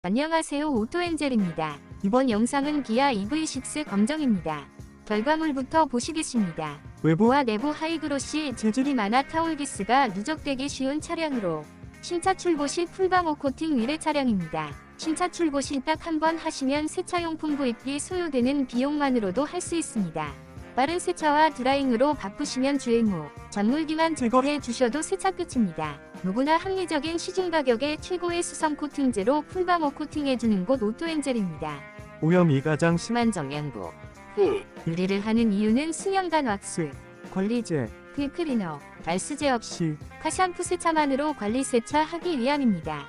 안녕하세요, 오토엔젤입니다. 이번 영상은 기아 EV6 검정입니다. 결과물부터 보시겠습니다. 외부와 내부 하이그로시 재질이 많아 타올기스가 누적되기 쉬운 차량으로 신차 출고 시 풀방호 코팅 위례 차량입니다. 신차 출고 시 딱 한 번 하시면 세차용품 구입비 소요되는 비용만으로도 할 수 있습니다. 빠른 세차와 드라잉으로 바쁘시면 주행 후 잔물기만 제거해 주셔도 세차 끝입니다. 누구나 합리적인 시중 가격에 최고의 수성 코팅제로 풀방호 코팅해주는 곳 오토엔젤입니다. 오염이 가장 심한 정량부 유리를 하는 이유는 수년간 왁스, 관리제, 퀵클리너, 발수제 없이 카샴푸 세차만으로 관리 세차하기 위함입니다.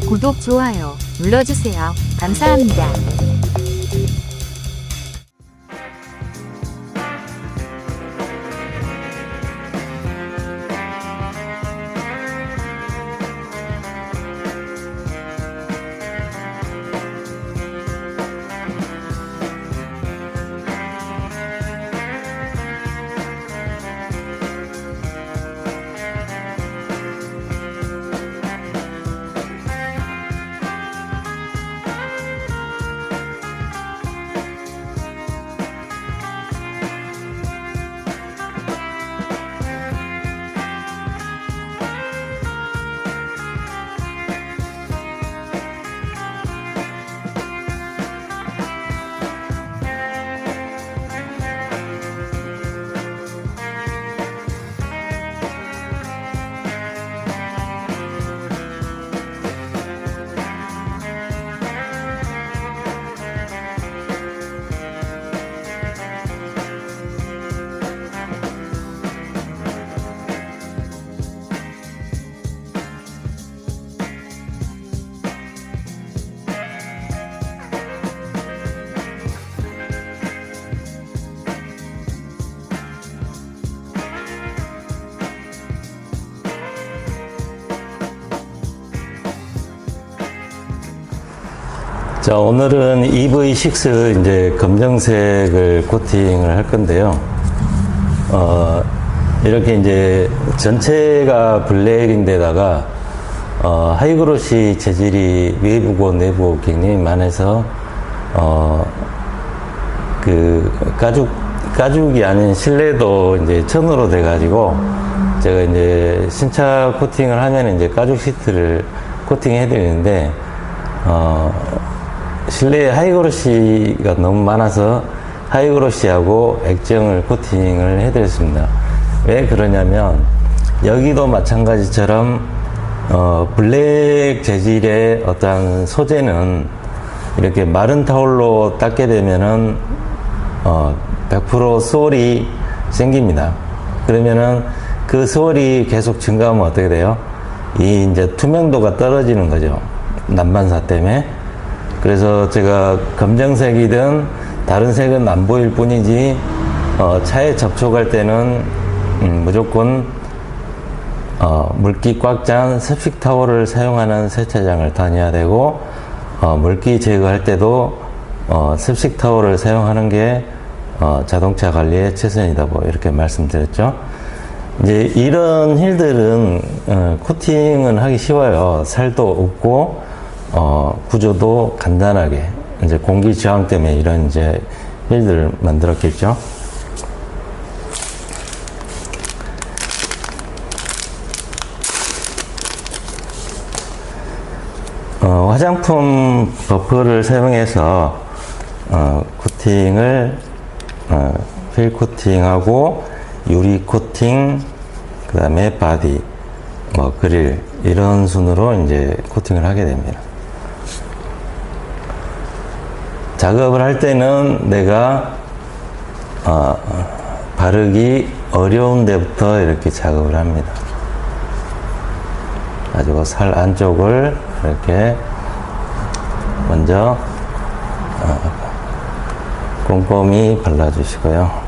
구독, 좋아요 눌러주세요. 감사합니다. 자, 오늘은 EV6 이제 검정색을 코팅을 할 건데요. 이렇게 이제 전체가 블랙인데다가 하이그로시 재질이 외부고 내부 굉장히 많아서 그 가죽이 아닌 실내도 이제 천으로 돼가지고 제가 이제 신차 코팅을 하면 이제 가죽 시트를 코팅해 드리는데 실내에 하이그로시가 너무 많아서 하이그로시하고 액정을 코팅을 해드렸습니다. 왜 그러냐면 여기도 마찬가지처럼 블랙 재질의 어떤 소재는 이렇게 마른 타올로 닦게 되면은 100% 수월이 생깁니다. 그러면은 그 수월이 계속 증가하면 어떻게 돼요? 이 이제 투명도가 떨어지는 거죠. 난반사 때문에. 그래서 제가 검정색이든 다른 색은 안 보일 뿐이지 차에 접촉할 때는 무조건 물기 꽉 찬 습식 타월을 사용하는 세차장을 다녀야 되고 물기 제거할 때도 습식 타월을 사용하는 게 자동차 관리에 최선이다 뭐 이렇게 말씀드렸죠. 이제 이런 힐들은 코팅은 하기 쉬워요. 살도 없고 구조도 간단하게 이제 공기 저항 때문에 이런 이제 힐들을 만들었겠죠. 화장품 버퍼를 사용해서 코팅을 휠 코팅하고 유리 코팅, 그 다음에 바디 뭐 그릴 이런 순으로 이제 코팅을 하게 됩니다. 작업을 할 때는 내가 바르기 어려운 데부터 이렇게 작업을 합니다. 가지고 살 안쪽을 이렇게 먼저 꼼꼼히 발라주시고요.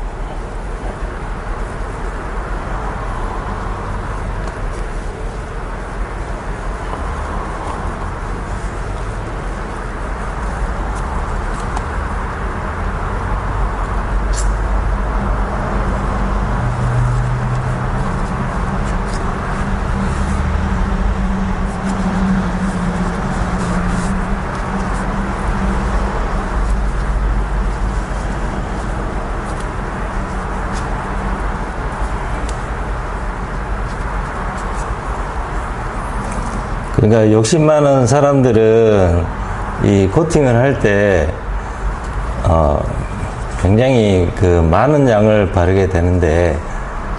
그러니까 욕심 많은 사람들은 이 코팅을 할 때 굉장히 그 많은 양을 바르게 되는데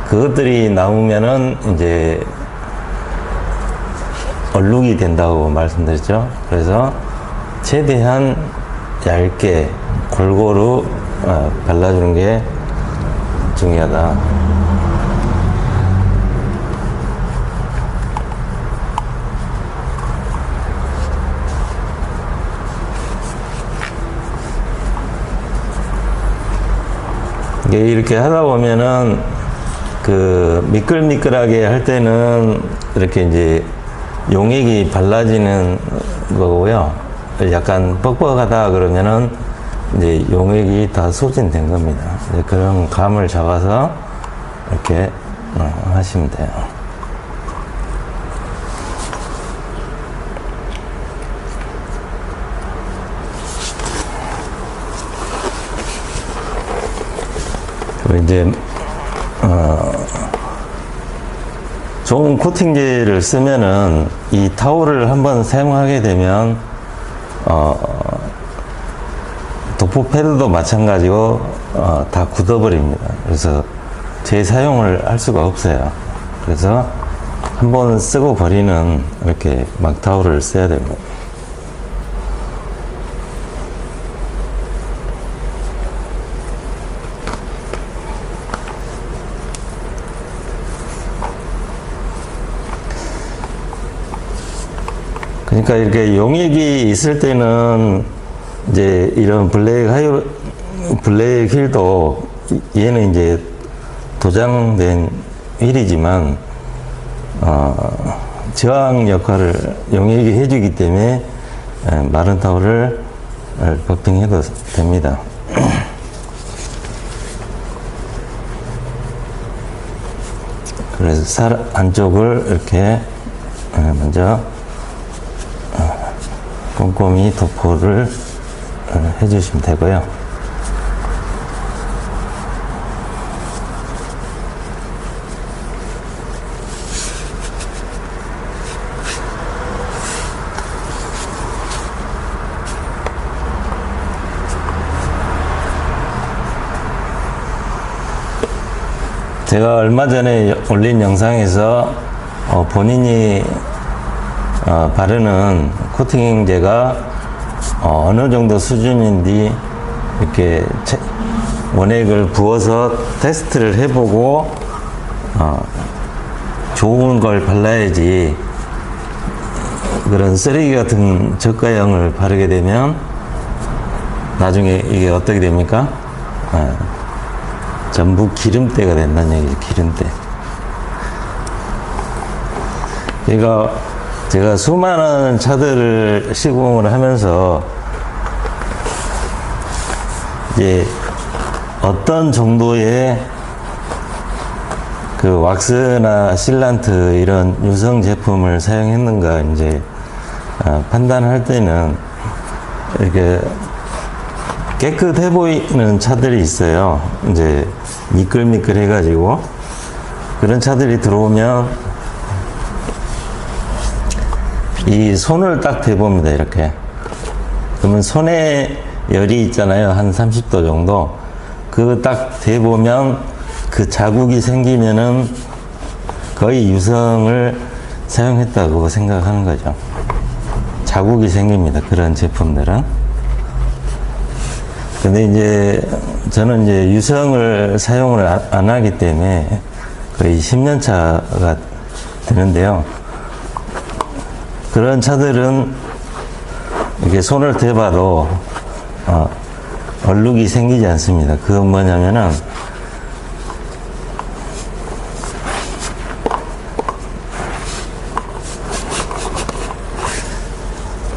그것들이 남으면은 이제 얼룩이 된다고 말씀드렸죠. 그래서 최대한 얇게 골고루 발라주는 게 중요하다. 이렇게 하다 보면은 그 미끌미끌하게 할 때는 이렇게 이제 용액이 발라지는 거고요. 약간 뻑뻑하다 그러면은 이제 용액이 다 소진된 겁니다. 그런 감을 잡아서 이렇게 하시면 돼요. 이제 좋은 코팅제를 쓰면은 이 타올을 한번 사용하게 되면 도포 패드도 마찬가지고 다 굳어버립니다. 그래서 재사용을 할 수가 없어요. 그래서 한번 쓰고 버리는 이렇게 막 타올을 써야 됩니다. 그러니까 이렇게 용액이 있을 때는 이제 이런 블랙 휠도 얘는 이제 도장된 휠이지만 저항 역할을 용액이 해주기 때문에 마른 타올을 버핑해도 됩니다. 그래서 살 안쪽을 이렇게 먼저 꼼꼼히 도포를 해주시면 되고요. 제가 얼마 전에 올린 영상에서 본인이 바르는 코팅제가 어느 정도 수준인지 이렇게 원액을 부어서 테스트를 해보고 좋은 걸 발라야지 그런 쓰레기 같은 저가형을 바르게 되면 나중에 이게 어떻게 됩니까? 전부 기름때가 된다는 얘기죠. 기름때. 제가 수많은 차들을 시공을 하면서 이제 어떤 정도의 그 왁스나 실란트 이런 유성 제품을 사용했는가 이제 판단할 때는 이렇게 깨끗해 보이는 차들이 있어요. 이제 미끌미끌 해가지고 그런 차들이 들어오면 이 손을 딱 대봅니다. 이렇게. 그러면 손에 열이 있잖아요. 한 30도 정도. 그거 딱 대보면 그 자국이 생기면은 거의 유성을 사용했다고 생각하는 거죠. 자국이 생깁니다. 그런 제품들은. 근데 이제 저는 이제 유성을 사용을 안 하기 때문에 거의 10년 차가 되는데요. 그런 차들은 이렇게 손을 대봐도 얼룩이 생기지 않습니다. 그건 뭐냐면은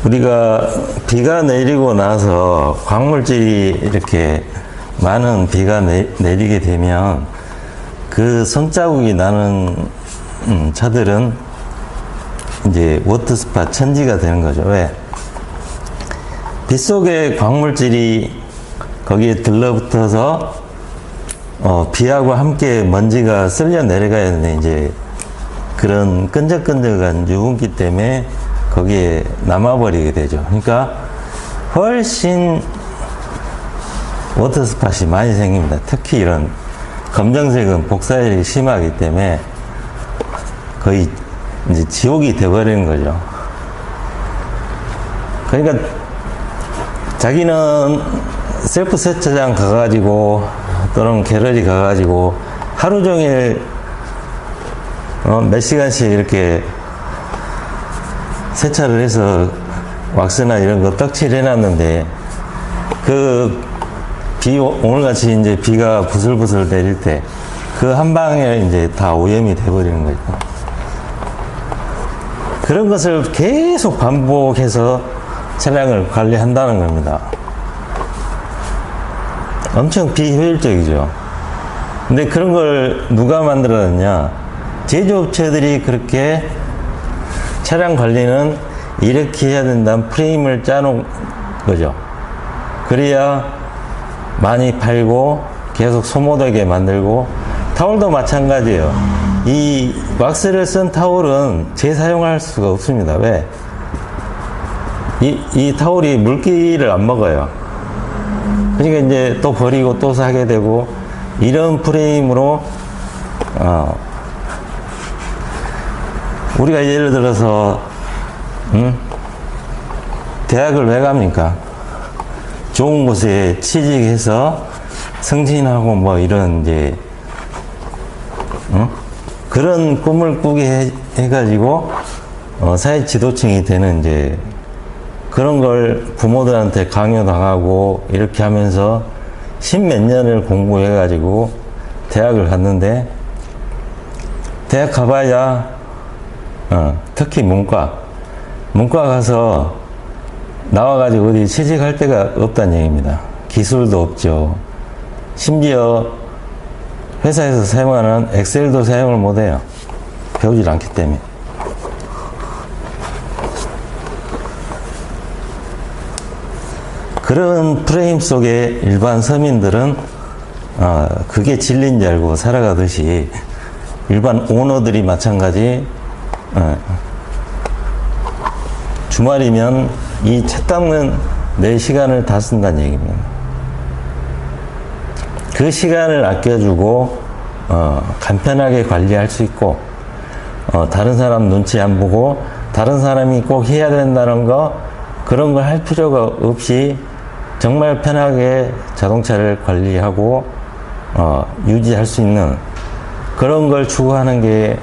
우리가 비가 내리고 나서 광물질이 이렇게 많은 비가 내리게 되면 그 손자국이 나는 차들은 이제 워터스팟 천지가 되는 거죠. 왜? 빗속에 광물질이 거기에 들러붙어서 비하고 함께 먼지가 쓸려 내려가야 되는데 이제 그런 끈적끈적한 유분기 때문에 거기에 남아버리게 되죠. 그러니까 훨씬 워터스팟이 많이 생깁니다. 특히 이런 검정색은 복사열이 심하기 때문에 거의 이제 지옥이 돼버리는 거죠. 그러니까 자기는 셀프 세차장 가가지고 또는 갤러리 가가지고 하루 종일 몇 시간씩 이렇게 세차를 해서 왁스나 이런 거 떡칠 해놨는데 오늘같이 이제 비가 부슬부슬 내릴 때 그 한 방에 이제 다 오염이 돼버리는 거죠. 그런 것을 계속 반복해서 차량을 관리한다는 겁니다. 엄청 비효율적이죠. 근데 그런 걸 누가 만들어냈냐? 제조업체들이 그렇게 차량 관리는 이렇게 해야 된다는 프레임을 짜놓은 거죠. 그래야 많이 팔고 계속 소모되게 만들고, 타올도 마찬가지예요. 이 왁스를 쓴 타올은 재사용할 수가 없습니다. 왜? 이 타올이 물기를 안 먹어요. 그러니까 이제 또 버리고 또 사게 되고, 이런 프레임으로 우리가 예를 들어서 대학을 왜 갑니까? 좋은 곳에 취직해서 승진하고 뭐 이런 이제 그런 꿈을 꾸게 해가지고 사회 지도층이 되는 이제 그런 걸 부모들한테 강요당하고 이렇게 하면서 십몇 년을 공부해가지고 대학을 갔는데, 대학 가봐야 특히 문과 가서 나와가지고 어디 취직할 데가 없다는 얘기입니다. 기술도 없죠. 심지어 회사에서 사용하는 엑셀도 사용을 못해요. 배우질 않기 때문에. 그런 프레임 속에 일반 서민들은 그게 진리인 줄 알고 살아가듯이, 일반 오너들이 마찬가지, 주말이면 이 차 닦는 내 시간을 다 쓴다는 얘기입니다. 그 시간을 아껴주고 간편하게 관리할 수 있고, 다른 사람 눈치 안 보고 다른 사람이 꼭 해야 된다는 거, 그런 걸 할 필요가 없이 정말 편하게 자동차를 관리하고 유지할 수 있는 그런 걸 추구하는 게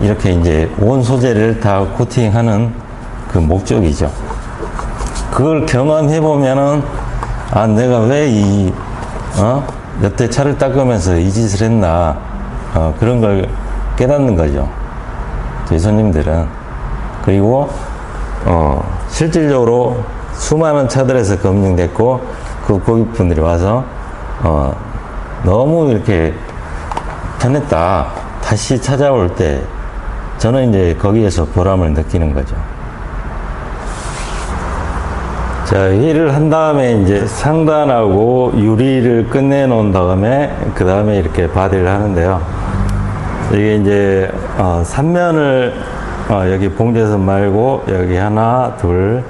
이렇게 이제 온 소재를 다 코팅하는 그 목적이죠. 그걸 경험해 보면은 내가 왜 여태 차를 닦으면서 이 짓을 했나, 그런 걸 깨닫는 거죠. 저희 손님들은. 그리고 실질적으로 수많은 차들에서 검증됐고, 그 고객분들이 와서 너무 이렇게 편했다, 다시 찾아올 때 저는 이제 거기에서 보람을 느끼는 거죠. 자, 일을 한 다음에 이제 상단하고 유리를 끝내 놓은 다음에 그 다음에 이렇게 바디를 하는데요. 이게 이제 3면을 여기 봉제선 말고 여기 하나, 둘,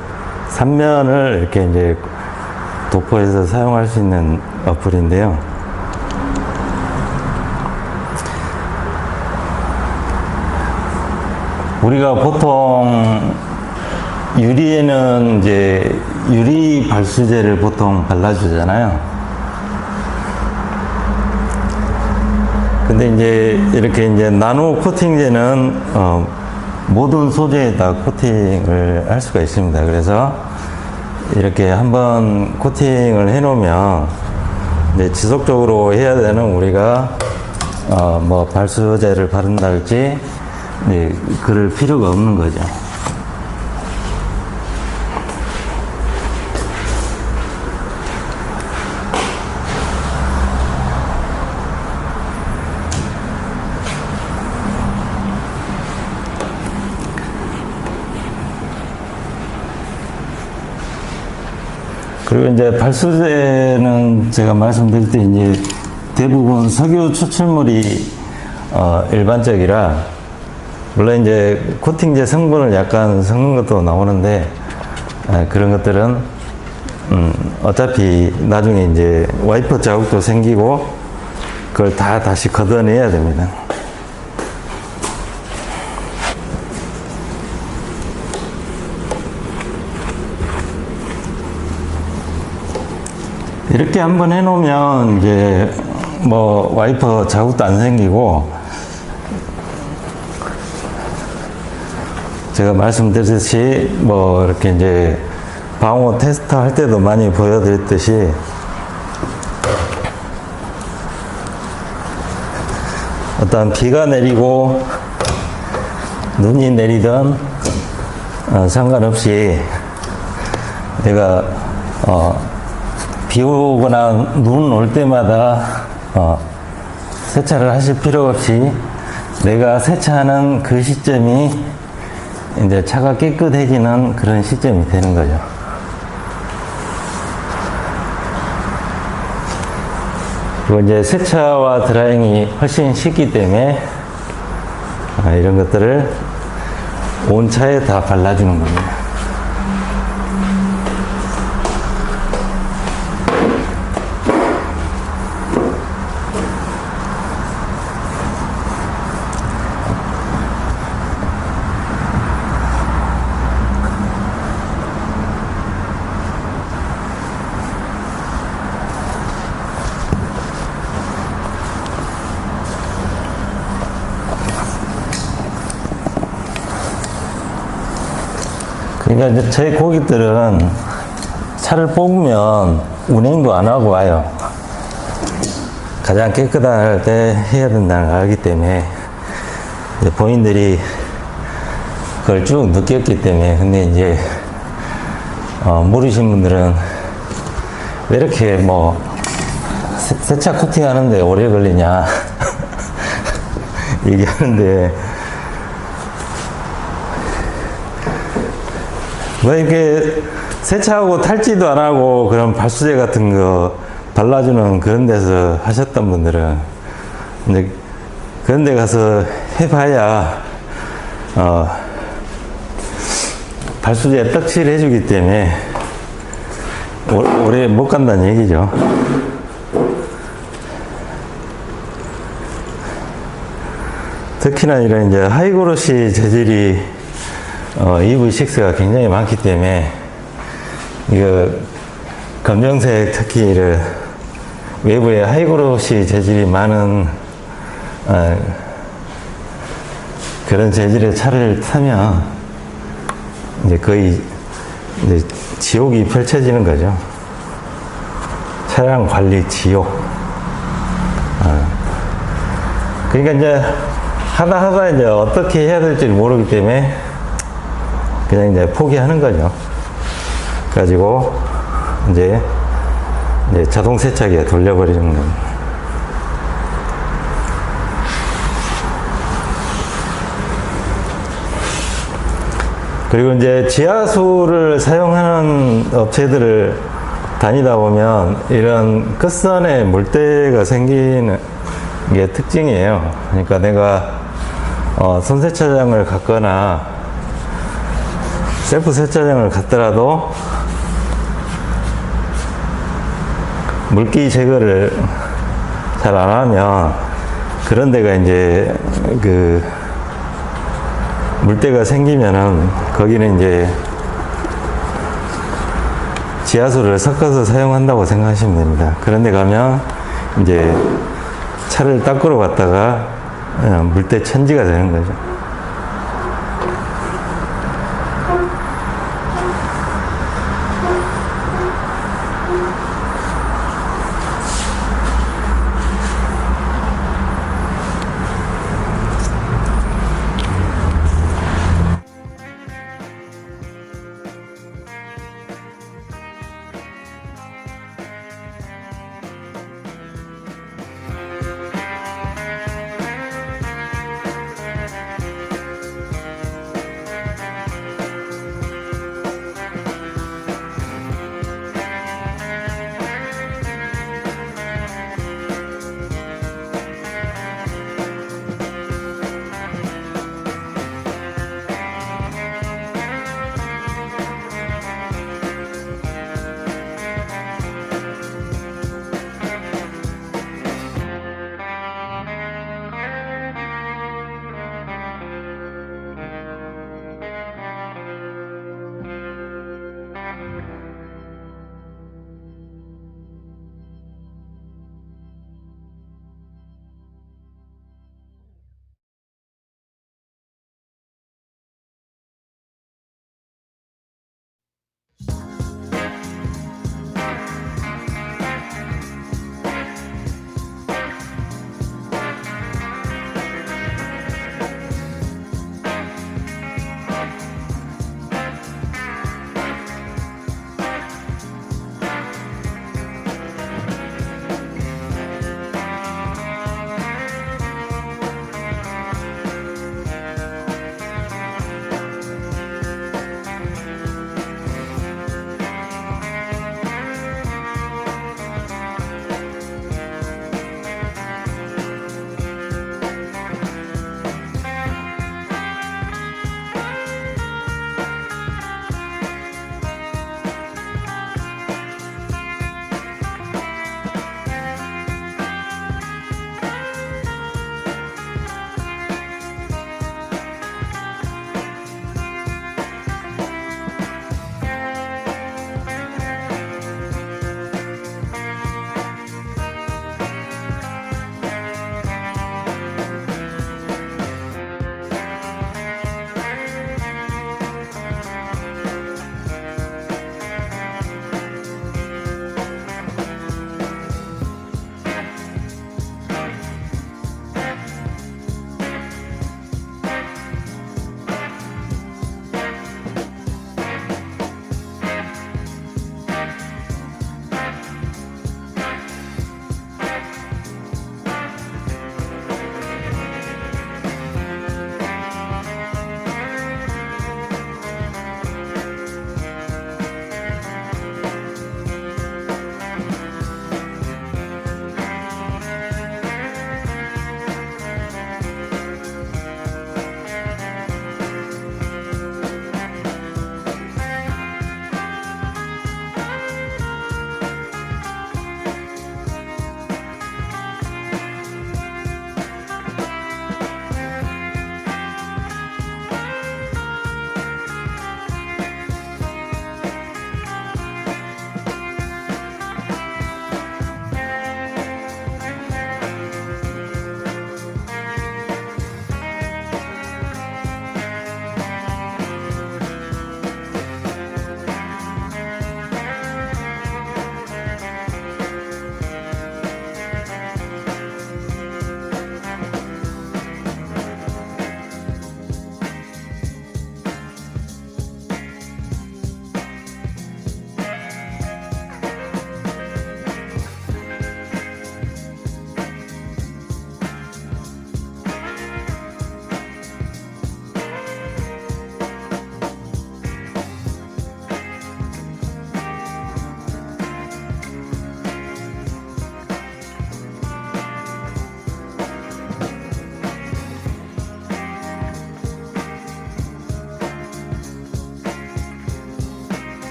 3면을 이렇게 이제 도포해서 사용할 수 있는 어플인데요. 우리가 보통 유리에는 이제 유리 발수제를 보통 발라주잖아요. 근데 이제 이렇게 이제 나노 코팅제는 모든 소재에다 코팅을 할 수가 있습니다. 그래서 이렇게 한번 코팅을 해 놓으면 이제 지속적으로 해야 되는 우리가 뭐 발수제를 바른다든지 네, 그럴 필요가 없는 거죠. 그리고 이제 발수제는 제가 말씀드릴 때 이제 대부분 석유 추출물이 일반적이라 물론 이제 코팅제 성분을 약간 섞는 것도 나오는데 그런 것들은 어차피 나중에 이제 와이퍼 자국도 생기고 그걸 다 다시 걷어내야 됩니다. 이렇게 한번 해놓으면 이제 뭐 와이퍼 자국도 안 생기고 제가 말씀드렸듯이 뭐 이렇게 이제 방호 테스트 할 때도 많이 보여드렸듯이 어떤 비가 내리고 눈이 내리든 상관없이 내가 비 오거나 눈 올 때마다 세차를 하실 필요 없이 내가 세차하는 그 시점이 이제 차가 깨끗해지는 그런 시점이 되는 거죠. 그리고 이제 세차와 드라잉이 훨씬 쉽기 때문에 이런 것들을 온 차에 다 발라주는 겁니다. 그러니까 이제 저희 고객들은 차를 뽑으면 운행도 안 하고 와요. 가장 깨끗할 때 해야 된다는 걸 알기 때문에 이제 본인들이 그걸 쭉 느꼈기 때문에. 근데 이제 모르신 분들은 왜 이렇게 뭐 세차 코팅 하는데 오래 걸리냐 얘기하는데, 뭐 이렇게 세차하고 탈지도 안 하고 그런 발수제 같은 거 발라주는 그런 데서 하셨던 분들은 이제 그런 데 가서 해봐야 발수제 떡칠 해주기 때문에 오래 못 간다는 얘기죠. 특히나 이런 이제 하이그로시 재질이 EV6가 굉장히 많기 때문에 이거 검정색 특히 외부에 하이그로시 재질이 많은 그런 재질의 차를 타면 이제 거의 이제 지옥이 펼쳐지는 거죠. 차량 관리 지옥. 그러니까 이제 하다 이제 어떻게 해야 될지 모르기 때문에 그냥 이제 포기하는 거죠. 가지고 이제 자동 세차기에 돌려버리는 겁니다. 그리고 이제 지하수를 사용하는 업체들을 다니다 보면 이런 끝선에 물때가 생기는 게 특징이에요. 그러니까 내가 손세차장을 갔거나 셀프 세차장을 갔더라도 물기 제거를 잘 안 하면 그런 데가 이제 물때가 생기면은 거기는 이제 지하수를 섞어서 사용한다고 생각하시면 됩니다. 그런데 가면 이제 차를 닦으러 갔다가 물때 천지가 되는 거죠.